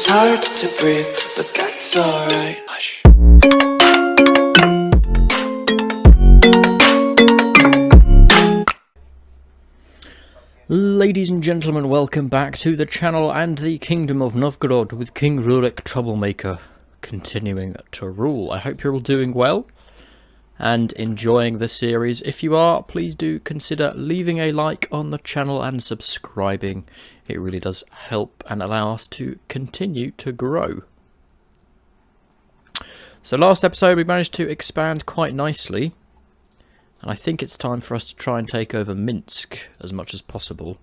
It's hard to breathe, but that's alright. Hush. Ladies and gentlemen, welcome back to the channel and the Kingdom of Novgorod with King Rurik Troublemaker continuing to rule. I hope you're all doing well and enjoying the series. If you are, please do consider leaving a like on the channel and subscribing. It really does help and allow us to continue to grow. So last episode we managed to expand quite nicely. And I think it's time for us to try and take over Minsk as much as possible.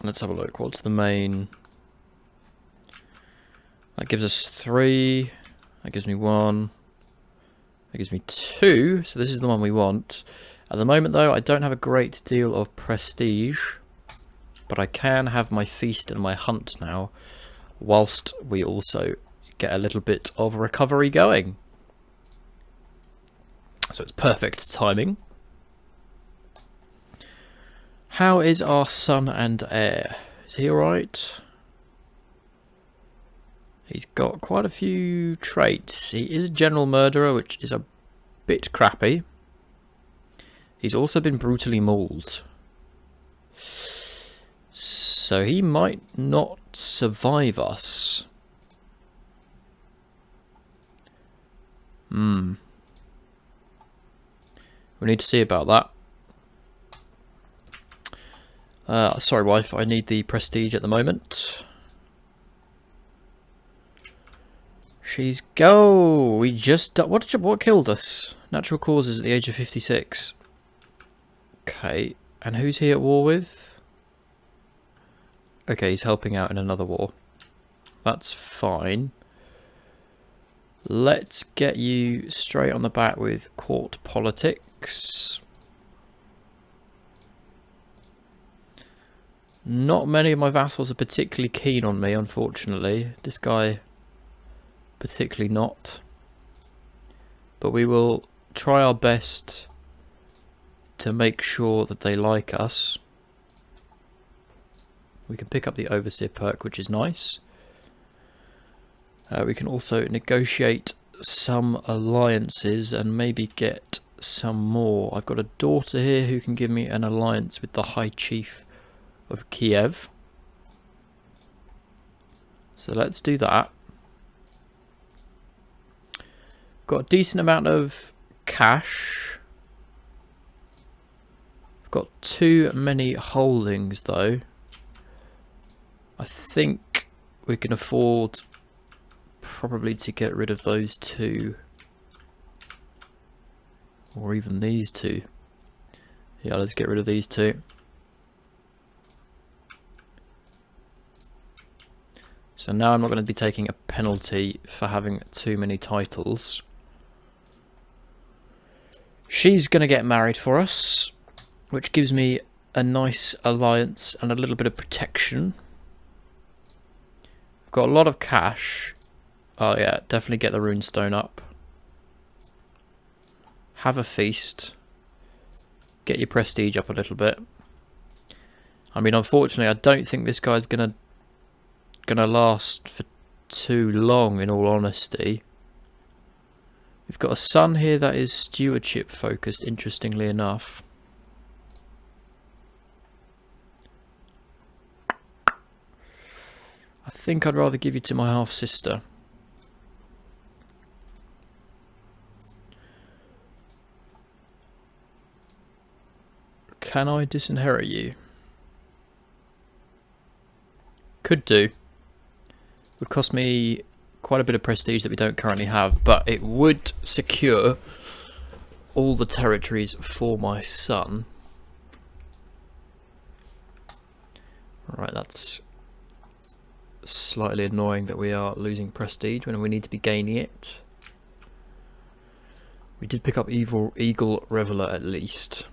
Let's have a look. What's the main? That gives us 3. That gives me 1. That gives me 2. So this is the one we want. At the moment, though, I don't have a great deal of prestige. But I can have my feast and my hunt now. Whilst we also get a little bit of recovery going. So it's perfect timing. How is our son and heir? Is he alright? He's got quite a few traits. He is a general murderer, which is a bit crappy. He's also been brutally mauled. So he might not survive us. We need to see about that. Sorry, wife, I need the prestige at the moment. She's go. We just what killed us? Natural causes at the age of 56. Okay, and who's he at war with? Okay, he's helping out in another war. That's fine. Let's get you straight on the bat with court politics. Not many of my vassals are particularly keen on me, unfortunately. This guy, particularly not. But we will try our best to make sure that they like us. We can pick up the Overseer perk, which is nice. We can also negotiate some alliances and maybe get some more. I've got a daughter here who can give me an alliance with the High Chief of Kiev. So let's do that. Got a decent amount of cash. I've got too many holdings though. I think we can afford probably to get rid of those 2. Or even these 2. Yeah, let's get rid of these 2. So now I'm not going to be taking a penalty for having too many titles. She's going to get married for us, which gives me a nice alliance and a little bit of protection. I've got a lot of cash. Oh yeah, definitely get the runestone up. Have a feast. Get your prestige up a little bit. I mean, unfortunately, I don't think this guy's gonna last for too long, in all honesty. We've got a son here that is stewardship focused, interestingly enough. I think I'd rather give you to my half-sister. Can I disinherit you? Could do. Would cost me quite a bit of prestige that we don't currently have, but it would secure all the territories for my son. Alright, that's slightly annoying that we are losing prestige when we need to be gaining it. We did pick up Eagle Reveler at least.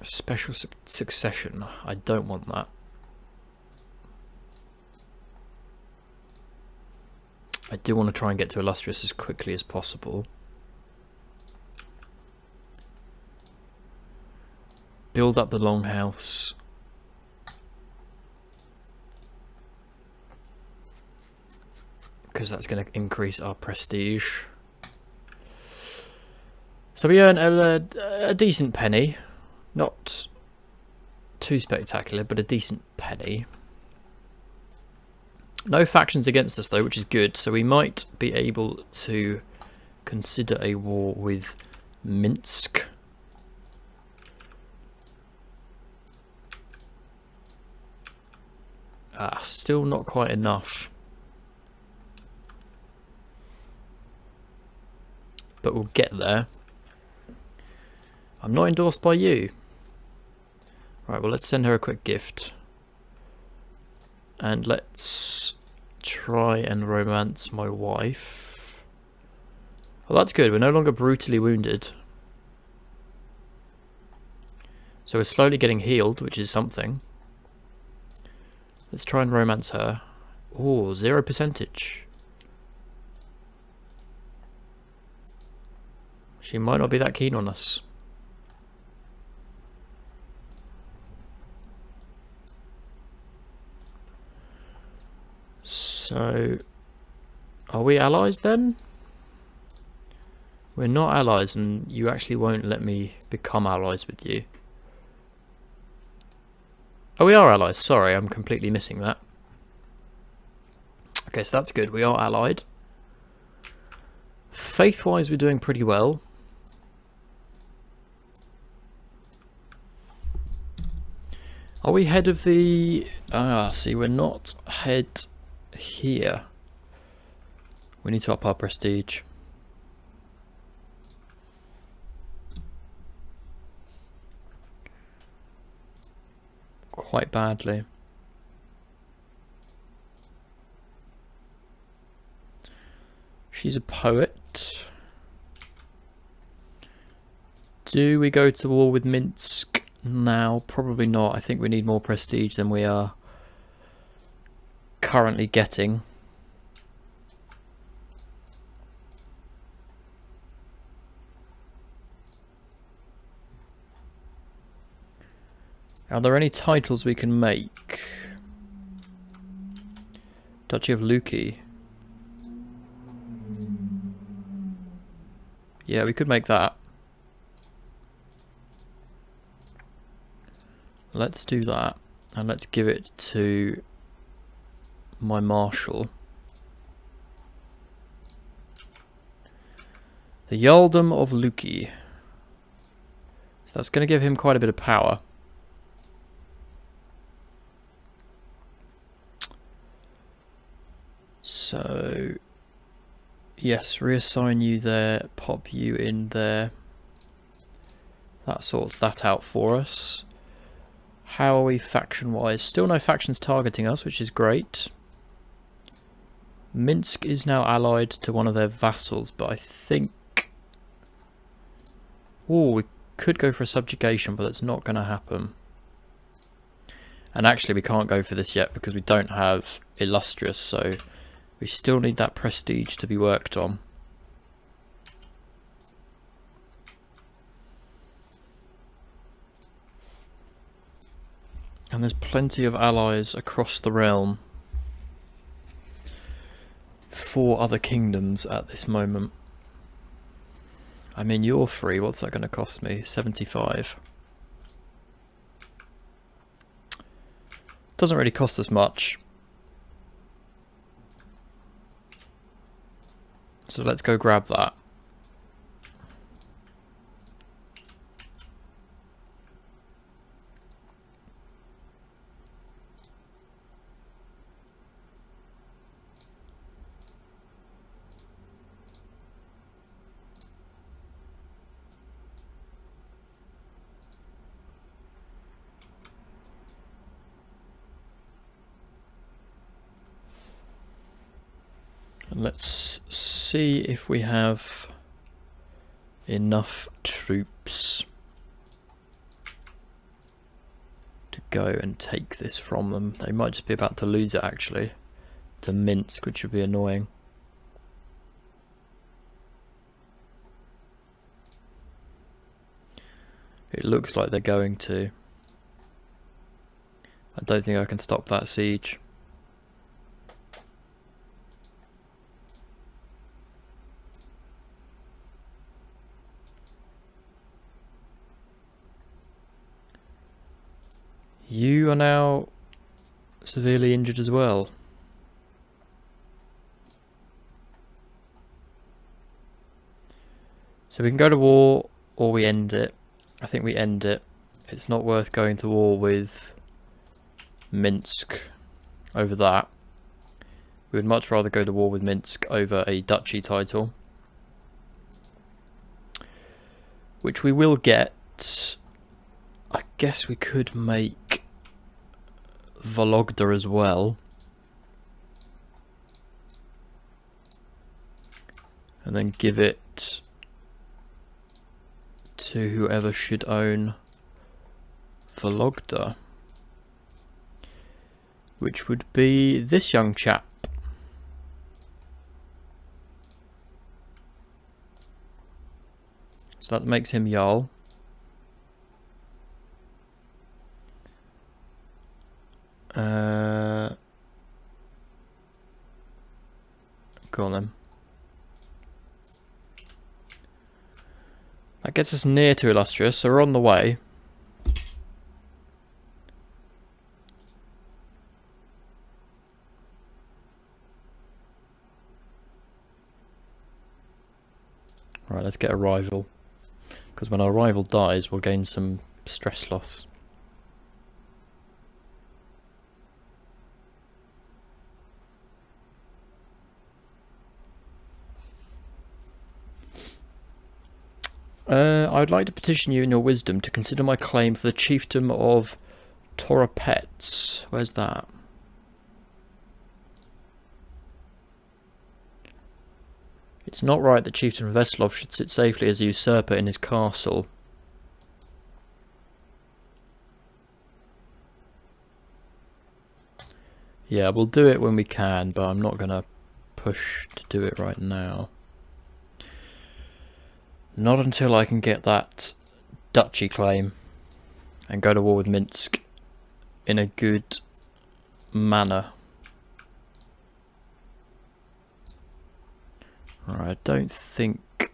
Special succession. I don't want that. I do want to try and get to Illustrious as quickly as possible. Build up the Longhouse. because that's going to increase our prestige. So we earn a decent penny. Not too spectacular, but a decent penny. No factions against us though, which is good. So we might be able to consider a war with Minsk. Still not quite enough. But we'll get there. I'm not endorsed by you. Right, well, let's send her a quick gift. And let's try and romance my wife. Well, that's good. We're no longer brutally wounded. So we're slowly getting healed, which is something. Let's try and romance her. Oh, 0%. She might not be that keen on us. So, are we allies then? We're not allies, and you actually won't let me become allies with you. Oh, we are allies. Sorry, I'm completely missing that. Okay, so that's good. We are allied. Faith-wise, we're doing pretty well. Are we head of the... see, we're not head here. We need to up our prestige. Quite badly. She's a poet. Do we go to war with Minsk now? Probably not. I think we need more prestige than we are currently getting. Are there any titles we can make? Duchy of Luki. Yeah, we could make that. Let's do that. And let's give it to my marshal. The Earldom of Luki. So that's going to give him quite a bit of power. So, yes, reassign you there, pop you in there. That sorts that out for us. How are we faction-wise? Still no factions targeting us, which is great. Minsk is now allied to one of their vassals, but I think... Oh, we could go for a subjugation, but that's not going to happen. And actually, we can't go for this yet because we don't have Illustrious, so... We still need that prestige to be worked on. And there's plenty of allies across the realm for other kingdoms at this moment. I mean, you're free. What's that going to cost me? 75. Doesn't really cost us much. So let's go grab that. And let's see if we have enough troops to go and take this from them. They might just be about to lose it actually to Minsk, which would be annoying. It looks like they're going to. I don't think I can stop that siege. You are now severely injured as well. So we can go to war or we end it. I think we end it. It's not worth going to war with Minsk over that. We would much rather go to war with Minsk over a duchy title, which we will get. I guess we could make Vologda as well. And then give it to whoever should own Vologda, which would be this young chap. So that makes him Jarl. Go on then. That gets us near to Illustrious, so we're on the way. Right, let's get a rival. Because when our rival dies, we'll gain some stress loss. I would like to petition you in your wisdom to consider my claim for the chiefdom of Toropets. Where's that? It's not right that Chieftain Veslov should sit safely as a usurper in his castle. Yeah, we'll do it when we can, but I'm not going to push to do it right now. Not until I can get that duchy claim and go to war with Minsk in a good manner. Right, I don't think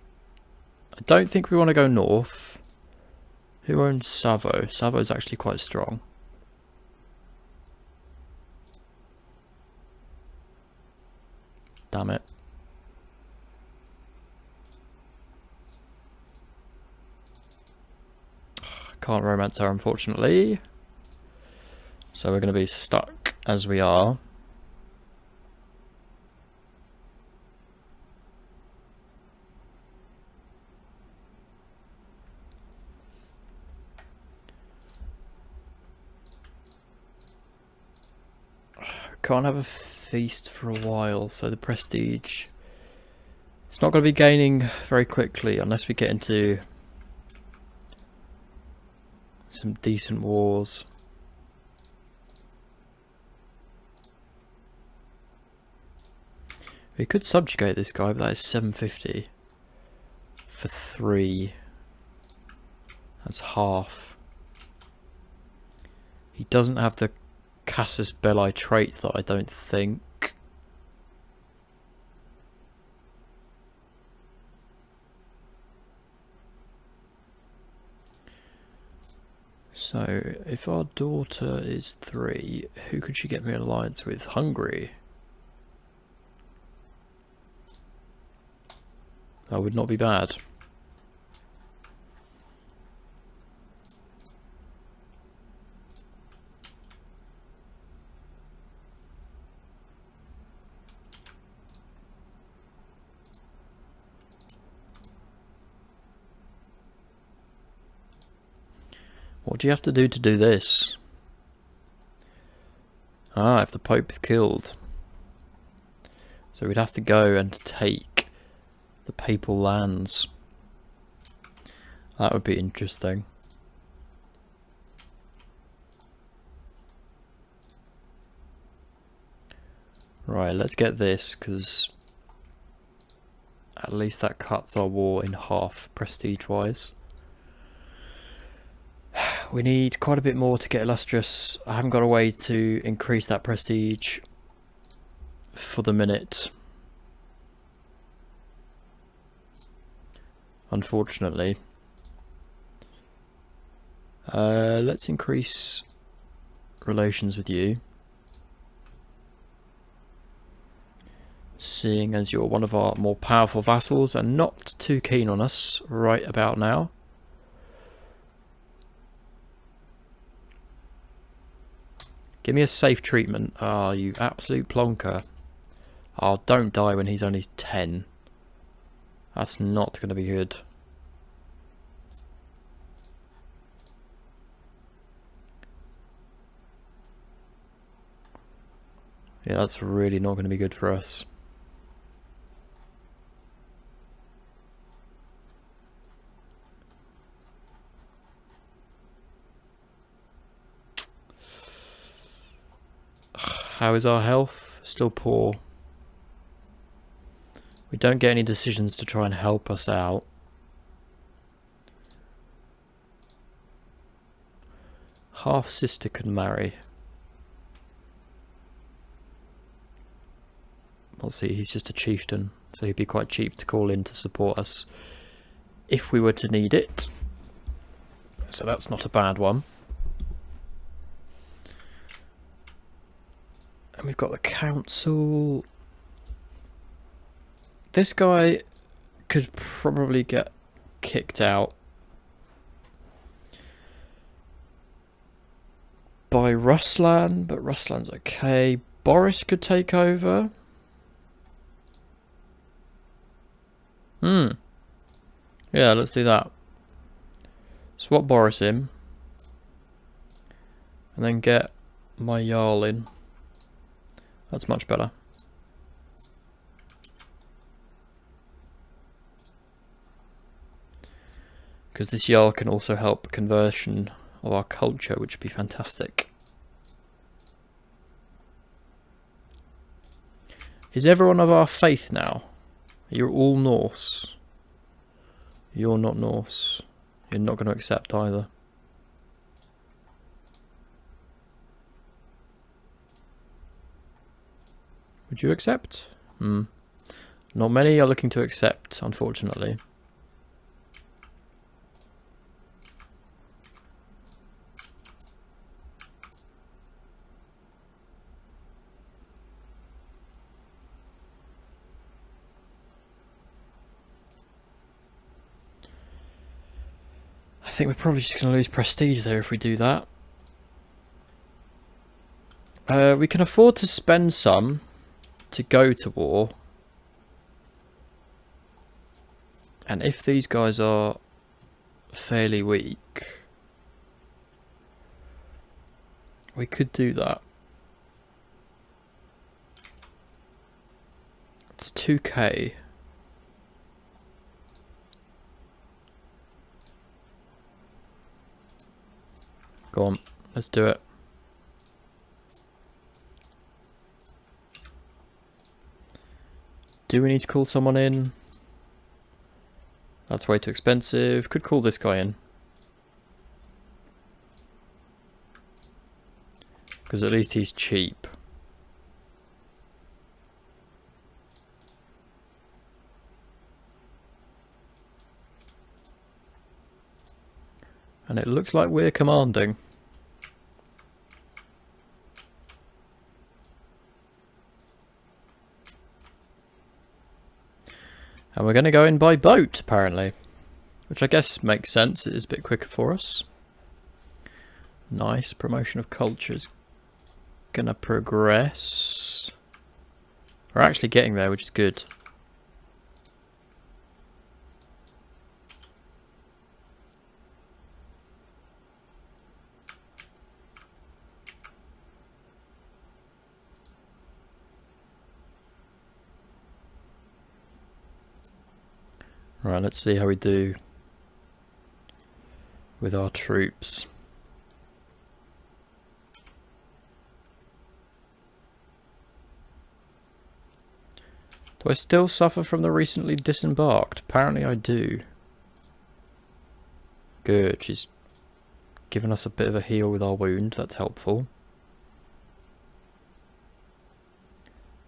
we want to go north. Who owns Savo? Savo's actually quite strong. Damn it. Can't romance her, unfortunately. So we're going to be stuck as we are. Can't have a feast for a while, so the prestige, it's not going to be gaining very quickly unless we get into some decent wars. We could subjugate this guy, but that is 750 for 3. That's half. He doesn't have the Casus Belli trait that I don't think. So, if our daughter is 3, who could she get me an alliance with? Hungary. That would not be bad. What do you have to do this? Ah, if the Pope is killed. So we'd have to go and take the papal lands. That would be interesting. Right, let's get this, because at least that cuts our war in half, prestige-wise. We need quite a bit more to get illustrious. I haven't got a way to increase that prestige for the minute, unfortunately. Let's increase relations with you, seeing as you're one of our more powerful vassals and not too keen on us right about now. Give me a safe treatment. Ah, you absolute plonker. Oh, don't die when he's only 10. That's not going to be good. Yeah, that's really not going to be good for us. How is our health? Still poor. We don't get any decisions to try and help us out. Half sister can marry. We'll see, he's just a chieftain, so he'd be quite cheap to call in to support us if we were to need it. So that's not a bad one. And we've got the council. This guy could probably get kicked out by Ruslan, but Ruslan's okay. Boris could take over. Yeah, let's do that. Swap Boris in. And then get my Jarl in. That's much better. Because this Jarl can also help conversion of our culture, which would be fantastic. Is everyone of our faith now? You're all Norse. You're not Norse. You're not going to accept either. Would you accept? Not many are looking to accept, unfortunately. I think we're probably just going to lose prestige there if we do that. We can afford to spend some to go to war. And if these guys are fairly weak, we could do that. It's 2k. Go on, let's do it. Do we need to call someone in? That's way too expensive. Could call this guy in. Because at least he's cheap. And it looks like we're commanding. And we're going to go in by boat, apparently. Which I guess makes sense. It is a bit quicker for us. Nice. Promotion of culture is going to progress. We're actually getting there, which is good. Right, let's see how we do with our troops. Do I still suffer from the recently disembarked? Apparently I do. Good, she's given us a bit of a heal with our wound, that's helpful.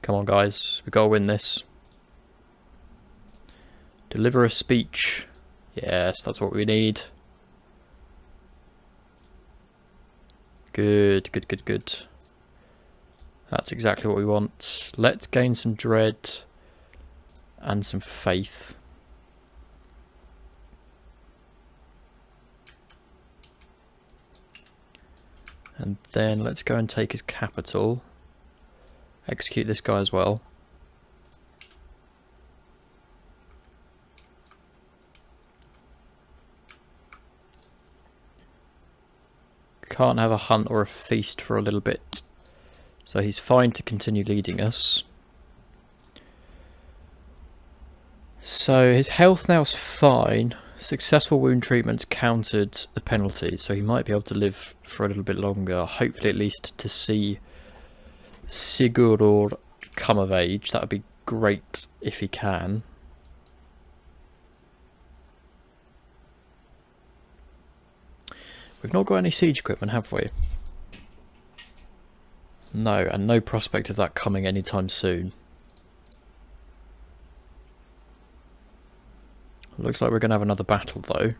Come on guys, we've got to win this. Deliver a speech. Yes, that's what we need. Good, good, good, good. That's exactly what we want. Let's gain some dread and some faith. And then let's go and take his capital. Execute this guy as well. Can't have a hunt or a feast for a little bit. So he's fine to continue leading us. So his health now is fine. Successful wound treatments countered the penalties, so he might be able to live for a little bit longer. Hopefully at least to see Sigurd come of age. That would be great if he can. We've not got any siege equipment, have we? No, and no prospect of that coming anytime soon. Looks like we're going to have another battle, though.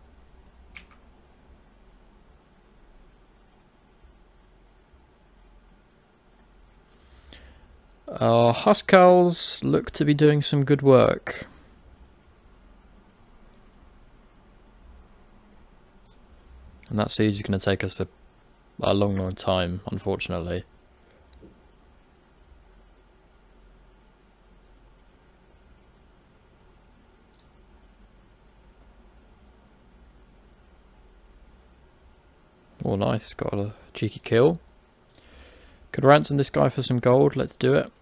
Our Huskarls look to be doing some good work. And that siege is going to take us a long, long time, unfortunately. Oh, nice. Got a cheeky kill. Could ransom this guy for some gold. Let's do it.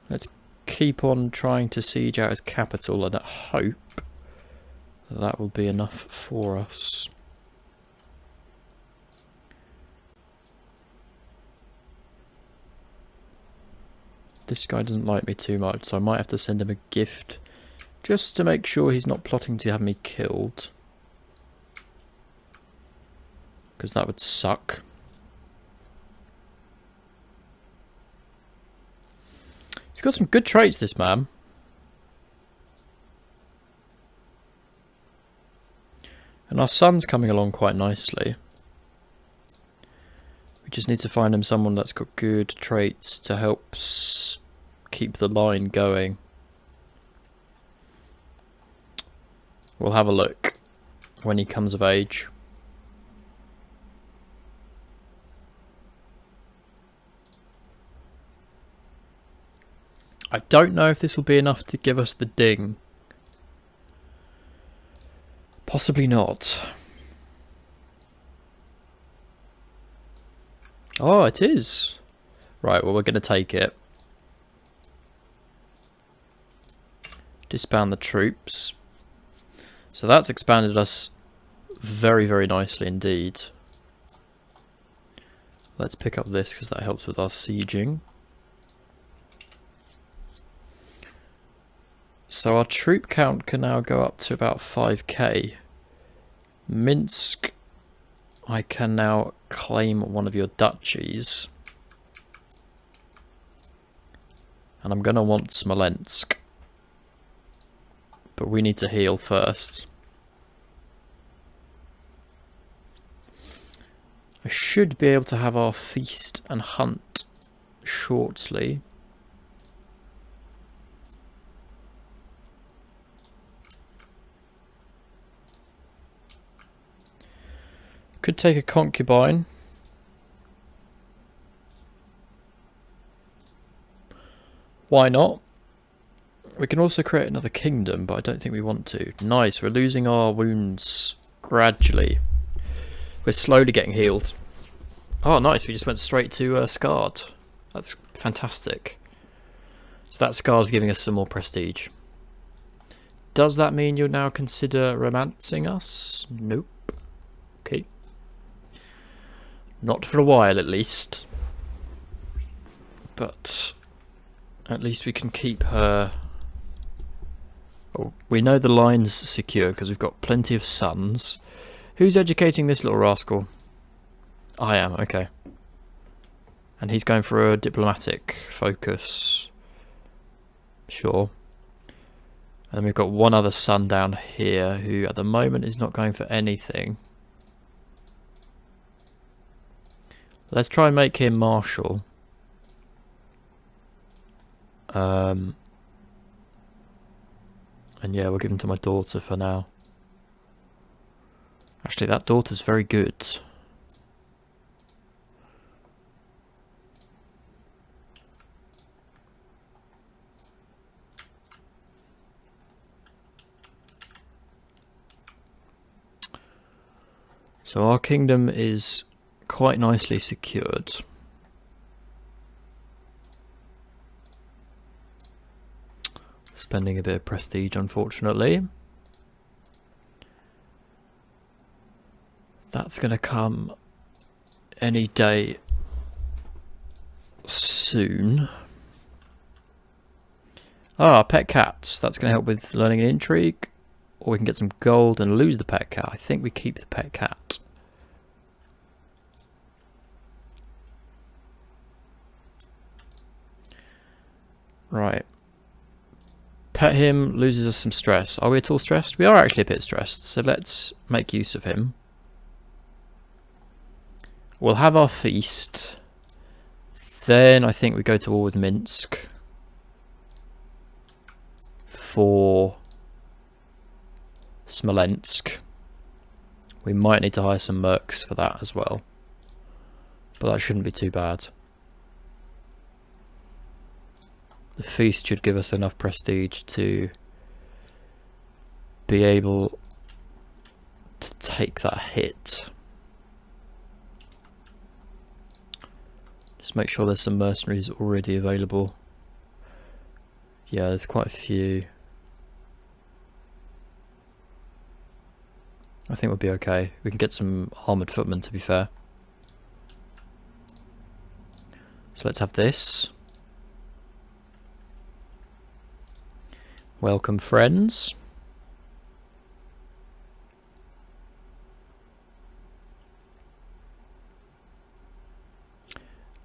Let's keep on trying to siege out his capital and hope that will be enough for us. This guy doesn't like me too much, so I might have to send him a gift just to make sure he's not plotting to have me killed. Because that would suck. He's got some good traits, this man. And our son's coming along quite nicely. We just need to find him someone that's got good traits to help keep the line going. We'll have a look when he comes of age. I don't know if this will be enough to give us the ding. Possibly not. Oh, it is. Right, well, we're going to take it. Disband the troops. So that's expanded us very, very nicely indeed. Let's pick up this because that helps with our sieging. So our troop count can now go up to about 5k. Minsk, I can now claim one of your duchies. And I'm going to want Smolensk. But we need to heal first. I should be able to have our feast and hunt shortly. Could take a concubine. Why not? We can also create another kingdom, but I don't think we want to. Nice, we're losing our wounds gradually. We're slowly getting healed. Oh, nice, we just went straight to Scarred. That's fantastic. So that Scar's giving us some more prestige. Does that mean you'll now consider romancing us? Nope. Okay. Not for a while, at least. But at least we can keep her. Oh, we know the line's secure because we've got plenty of sons. Who's educating this little rascal? I am, okay. And he's going for a diplomatic focus. Sure. And then we've got one other son down here who at the moment is not going for anything. Let's try and make him marshal. And yeah, we'll give him to my daughter for now. Actually, that daughter's very good. So our kingdom is quite nicely secured. Spending a bit of prestige, unfortunately. That's going to come any day soon. Ah, pet cats. That's going to help with learning and intrigue. Or we can get some gold and lose the pet cat. I think we keep the pet cat. Right. Pet him, loses us some stress. Are we at all stressed? We are actually a bit stressed, so let's make use of him. We'll have our feast. Then I think we go to war with Minsk. For Smolensk. We might need to hire some mercs for that as well. But that shouldn't be too bad. The feast should give us enough prestige to be able to take that hit. Just make sure there's some mercenaries already available. Yeah, there's quite a few. I think we'll be okay. We can get some armoured footmen, to be fair. So let's have this. Welcome, friends.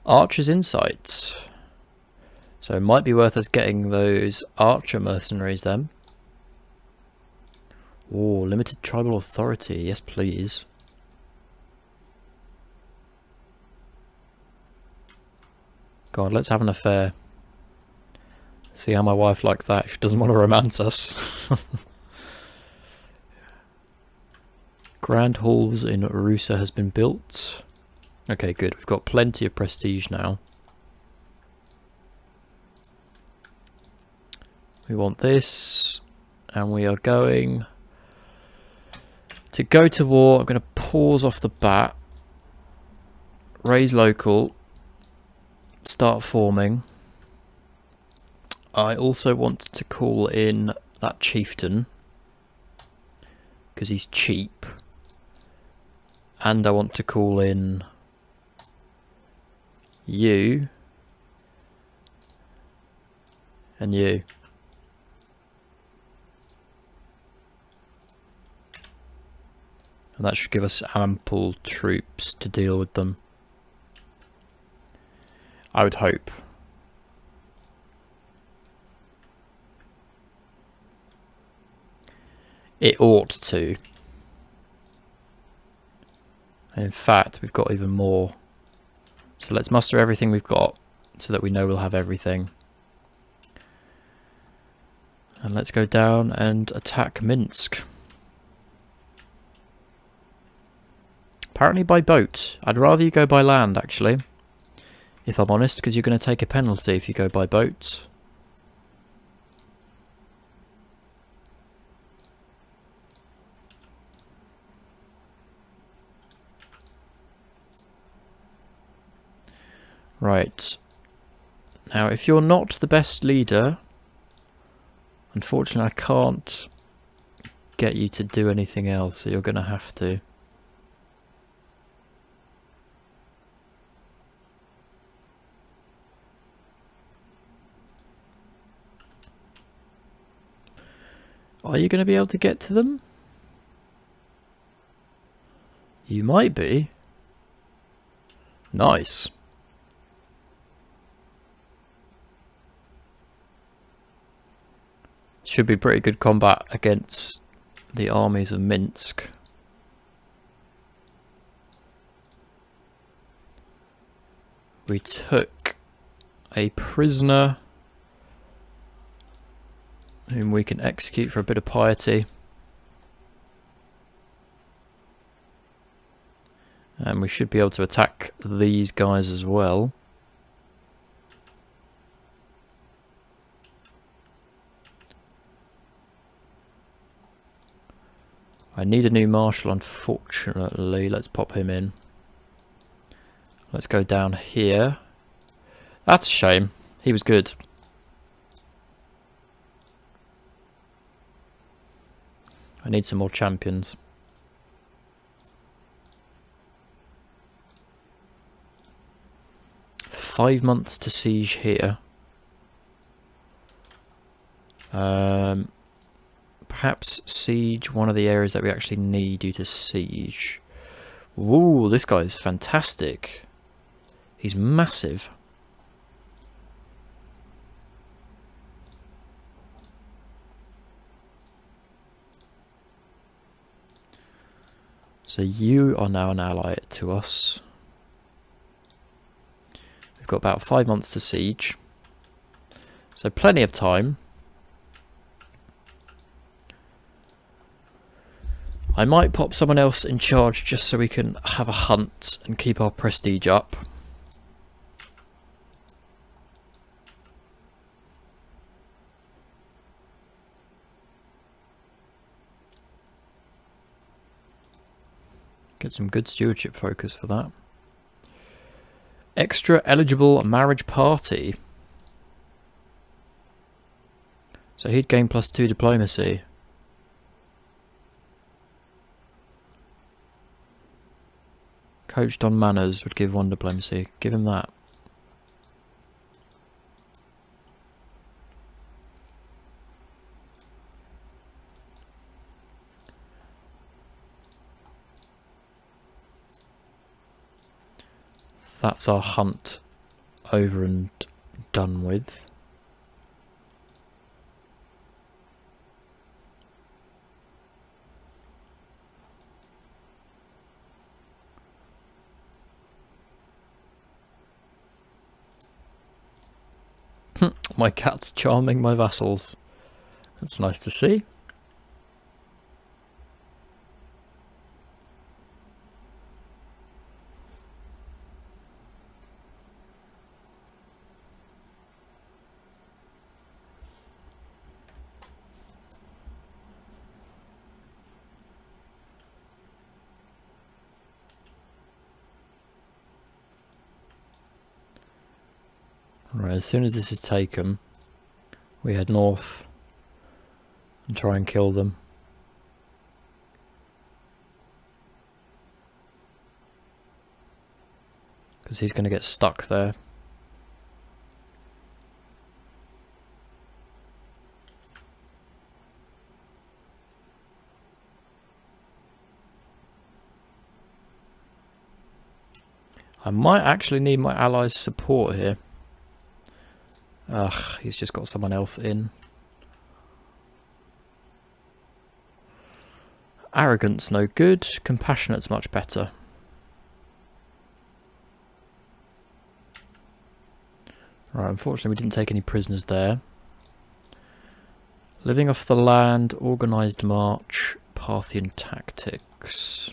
Archer's Insights. So it might be worth us getting those archer mercenaries then. Oh, limited tribal authority. Yes, please. God, let's have an affair. See how my wife likes that. She doesn't want to romance us. Grand halls in Rusa has been built. Okay, good. We've got plenty of prestige now. We want this. And we are going to go to war. I'm going to pause off the bat. Raise local. Start forming. I also want to call in that chieftain. Because he's cheap. And I want to call in you. And you. And that should give us ample troops to deal with them. I would hope. It ought to. And in fact, we've got even more. So let's muster everything we've got so that we know we'll have everything. And let's go down and attack Minsk. Apparently by boat. I'd rather you go by land, actually. If I'm honest, because you're going to take a penalty if you go by boat. Right. Now, if you're not the best leader, unfortunately I can't get you to do anything else, so you're going to have to. Are you going to be able to get to them? You might be. Nice. Should be pretty good combat against the armies of Minsk. We took a prisoner whom we can execute for a bit of piety. And we should be able to attack these guys as well. I need a new marshal, unfortunately. Let's pop him in. Let's go down here. That's a shame. He was good. I need some more champions. "5 months to siege here. Perhaps siege one of the areas that we actually need you to siege. Ooh, this guy is fantastic. He's massive. So you are now an ally to us. We've got about 5 months to siege. So plenty of time. I might pop someone else in charge just so we can have a hunt and keep our prestige up. Get some good stewardship focus for that. Extra eligible marriage party. So he'd gain +2 diplomacy. Coached on manners would give 1 diplomacy. Give him that. That's our hunt over and done with. My cat's charming my vassals. That's nice to see. Right, as soon as this is taken, we head north and try and kill them. Because he's going to get stuck there. I might actually need my allies' support here. Ugh, he's just got someone else in. Arrogance, no good. Compassionate's much better. Right, unfortunately we didn't take any prisoners there. Living off the land, organised march, Parthian tactics.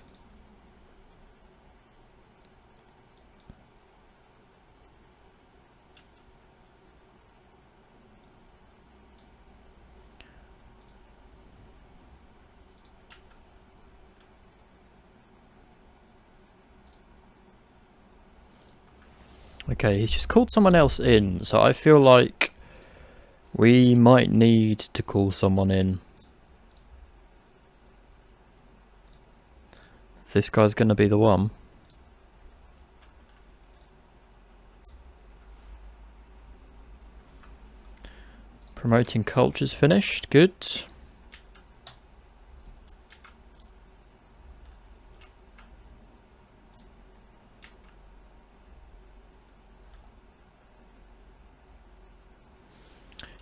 Okay, he's just called someone else in, so I feel like we might need to call someone in. This guy's going to be the one. Promoting culture's finished, good.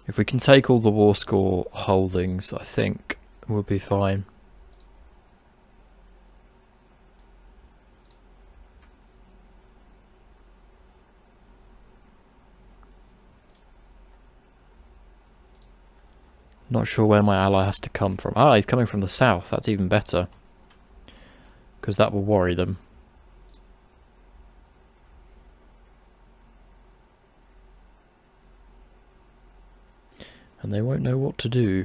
If we can take all the war score holdings, I think we'll be fine. Not sure where my ally has to come from. Ah, he's coming from the south. That's even better. Because that will worry them. And they won't know what to do.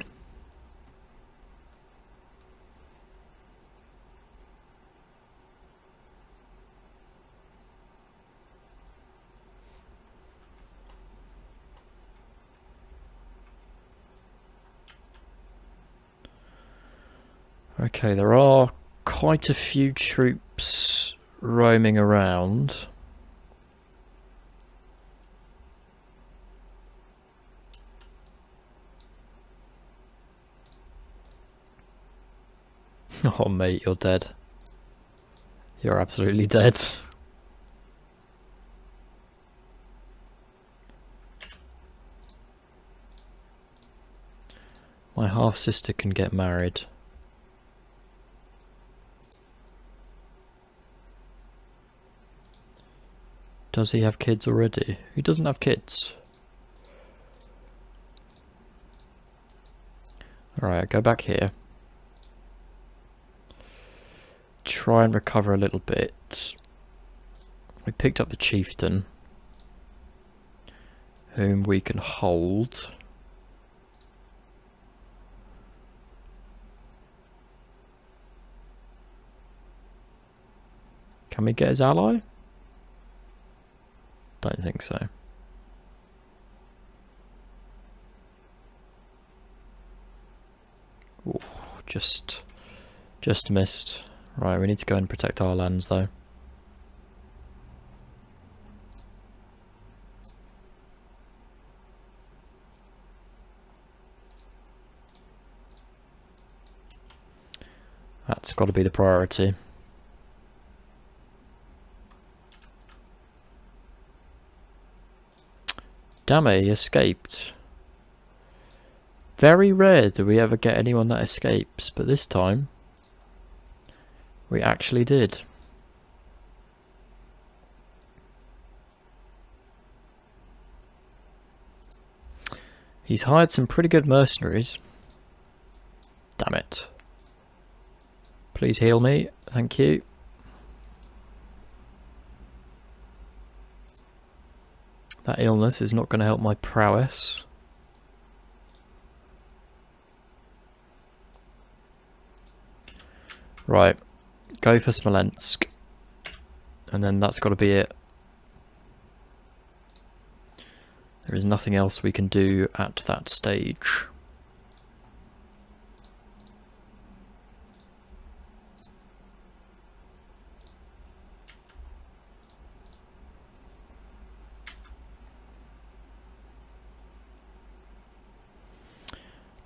Okay, there are quite a few troops roaming around. Oh mate, you're dead. You're absolutely dead. My half-sister can get married. Does he have kids already? He doesn't have kids. Alright, go back here. Try and recover a little bit. We picked up the chieftain, whom we can hold. Can we get his ally? Don't think so. Ooh, just missed. Right, we need to go and protect our lands though. That's got to be the priority. Damn it, he escaped. Very rare do we ever get anyone that escapes, but this time we actually did. He's hired some pretty good mercenaries. Damn it. Please heal me, thank you. That illness is not going to help my prowess. Right, go for Smolensk. And then that's got to be it. There is nothing else we can do at that stage.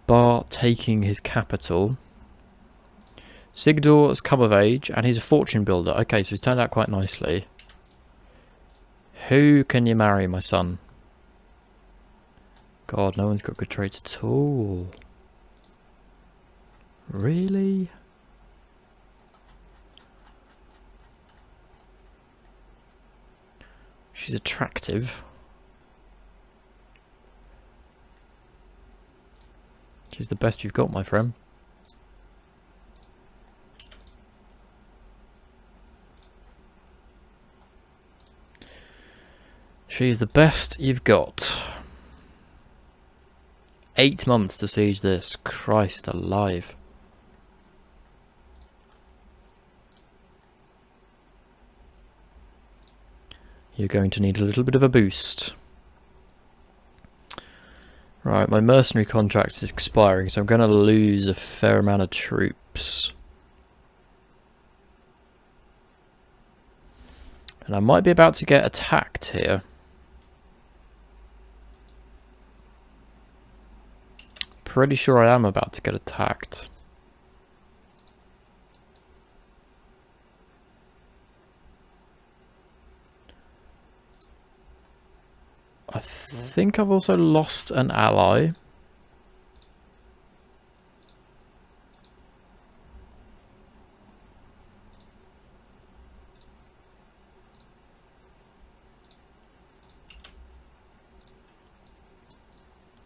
Bar taking his capital. Sigdor has come of age and he's a fortune builder. Okay, so he's turned out quite nicely. Who can you marry, my son? God, no one's got good traits at all. Really? She's attractive. She's the best you've got, my friend. She's the best you've got. 8 months to siege this. Christ alive. You're going to need a little bit of a boost. Right, my mercenary contract is expiring, so I'm going to lose a fair amount of troops. And I might be about to get attacked here. Pretty sure I am about to get attacked. I think I've also lost an ally.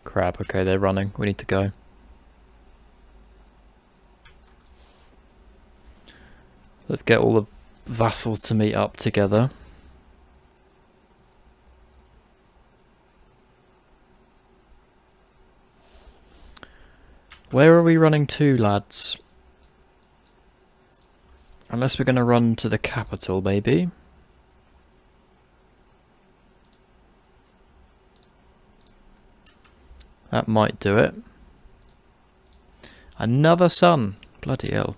Crap, okay, they're running. We need to go. Let's get all the vassals to meet up together. Where are we running to, lads? Unless we're going to run to the capital, maybe. That might do it. Another son. Bloody hell.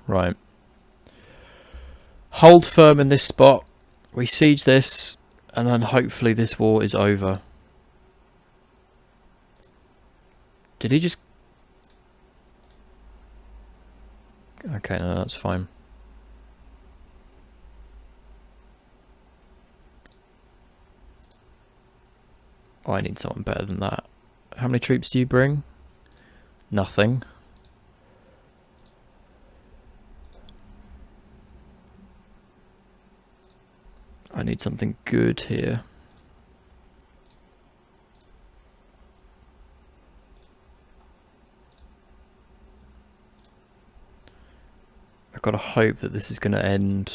Right. Hold firm in this spot. We siege this, and then hopefully this war is over. Did he just... Okay, no, that's fine. Oh, I need someone better than that. How many troops do you bring? Nothing. I need something good here. I've got to hope that this is going to end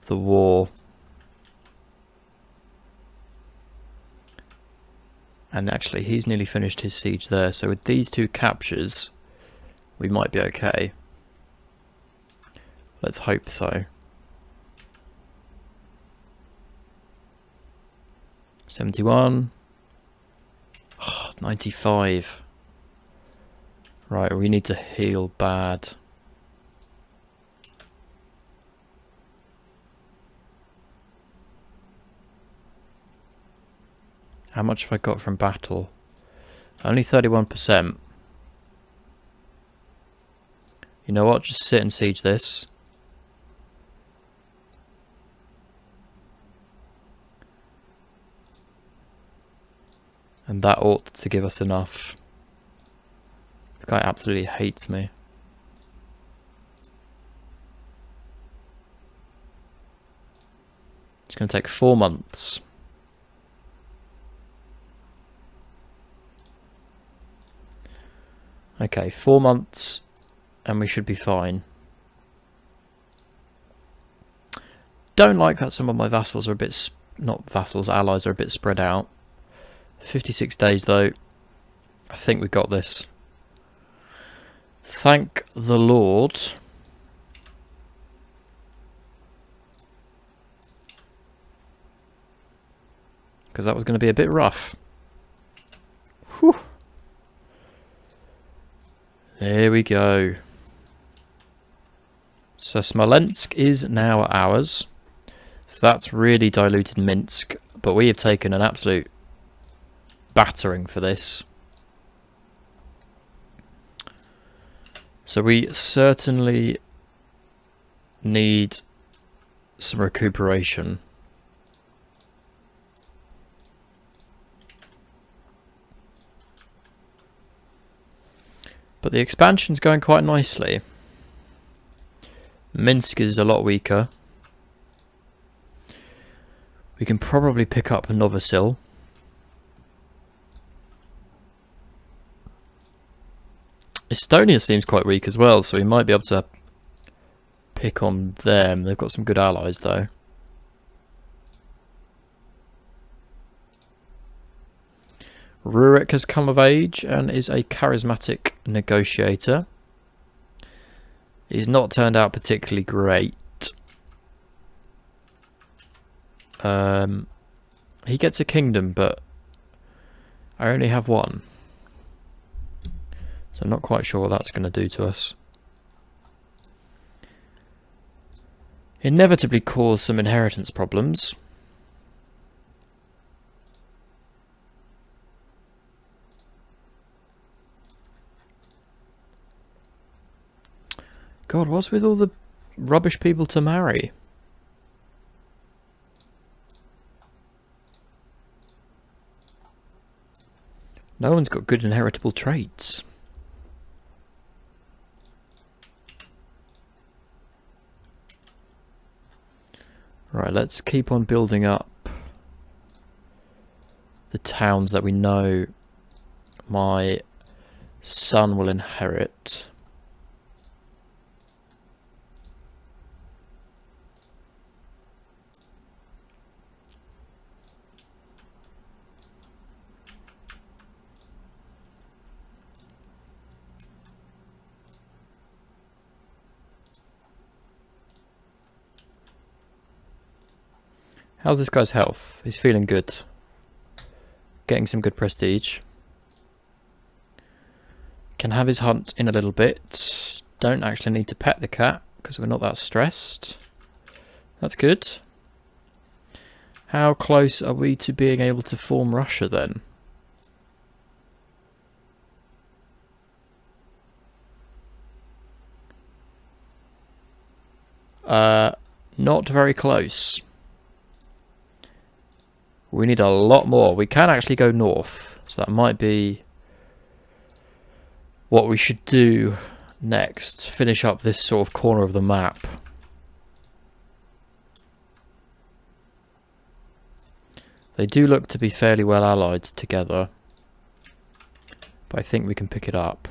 the war. And actually, he's nearly finished his siege there, so with these two captures, we might be okay. Let's hope so. 71. Oh, 95. Right, we need to heal bad. How much have I got from battle? Only 31%. You know what? Just sit and siege this. And that ought to give us enough. This guy absolutely hates me. It's going to take 4 months. Okay, 4 months and we should be fine. Don't like that some of my vassals are a bit... not vassals, allies are a bit spread out. 56 days though. I think we got this. Thank the Lord. Because that was going to be a bit rough. Whew. There we go. So Smolensk is now ours. So that's really diluted Minsk. But we have taken an absolute battering for this. So we certainly need some recuperation. But the expansion's going quite nicely. Minsk is a lot weaker. We can probably pick up Novosil. Estonia seems quite weak as well, so we might be able to pick on them. They've got some good allies though. Rurik has come of age and is a charismatic negotiator. He's not turned out particularly great. He gets a kingdom, but I only have one. So I'm not quite sure what that's going to do to us. Inevitably cause some inheritance problems. God, what's with all the rubbish people to marry? No one's got good inheritable traits. Right, let's keep on building up the towns that we know my son will inherit. How's this guy's health? He's feeling good. Getting some good prestige. Can have his hunt in a little bit. Don't actually need to pet the cat because we're not that stressed. That's good. How close are we to being able to form Russia then? Not very close. We need a lot more. We can actually go north, so that might be what we should do next. Finish up this sort of corner of the map. They do look to be fairly well allied together, but I think we can pick it up.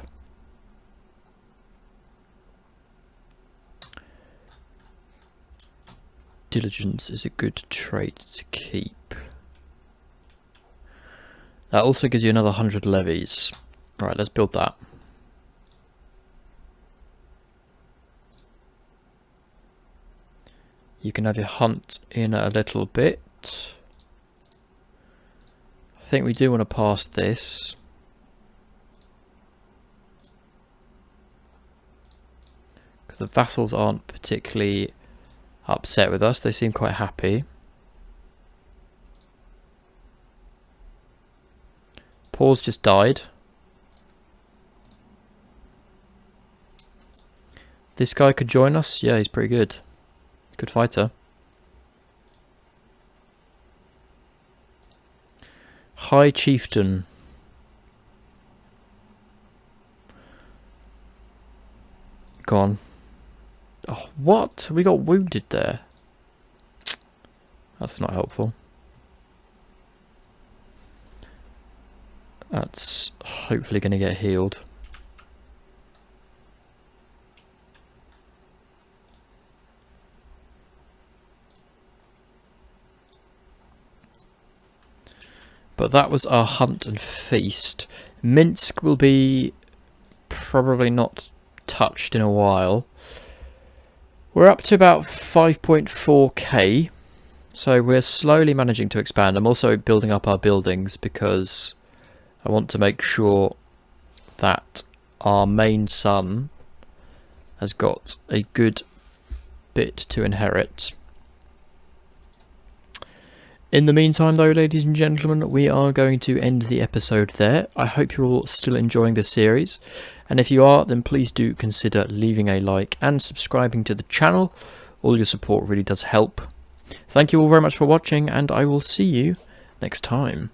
Diligence is a good trait to keep. That also gives you another 100 levies. Right, let's build that. You can have your hunt in a little bit. I think we do want to pass this. Because the vassals aren't particularly upset with us. They seem quite happy. Paul's just died. This guy could join us. Yeah, he's pretty good. Good fighter. High Chieftain. Gone. Oh, what? We got wounded there. That's not helpful. That's hopefully going to get healed. But that was our hunt and feast. Minsk will be probably not touched in a while. We're up to about 5.4k. So we're slowly managing to expand. I'm also building up our buildings because I want to make sure that our main son has got a good bit to inherit. In the meantime though, ladies and gentlemen, we are going to end the episode there. I hope you're all still enjoying this series, and if you are, then please do consider leaving a like and subscribing to the channel. All your support really does help. Thank you all very much for watching, and I will see you next time.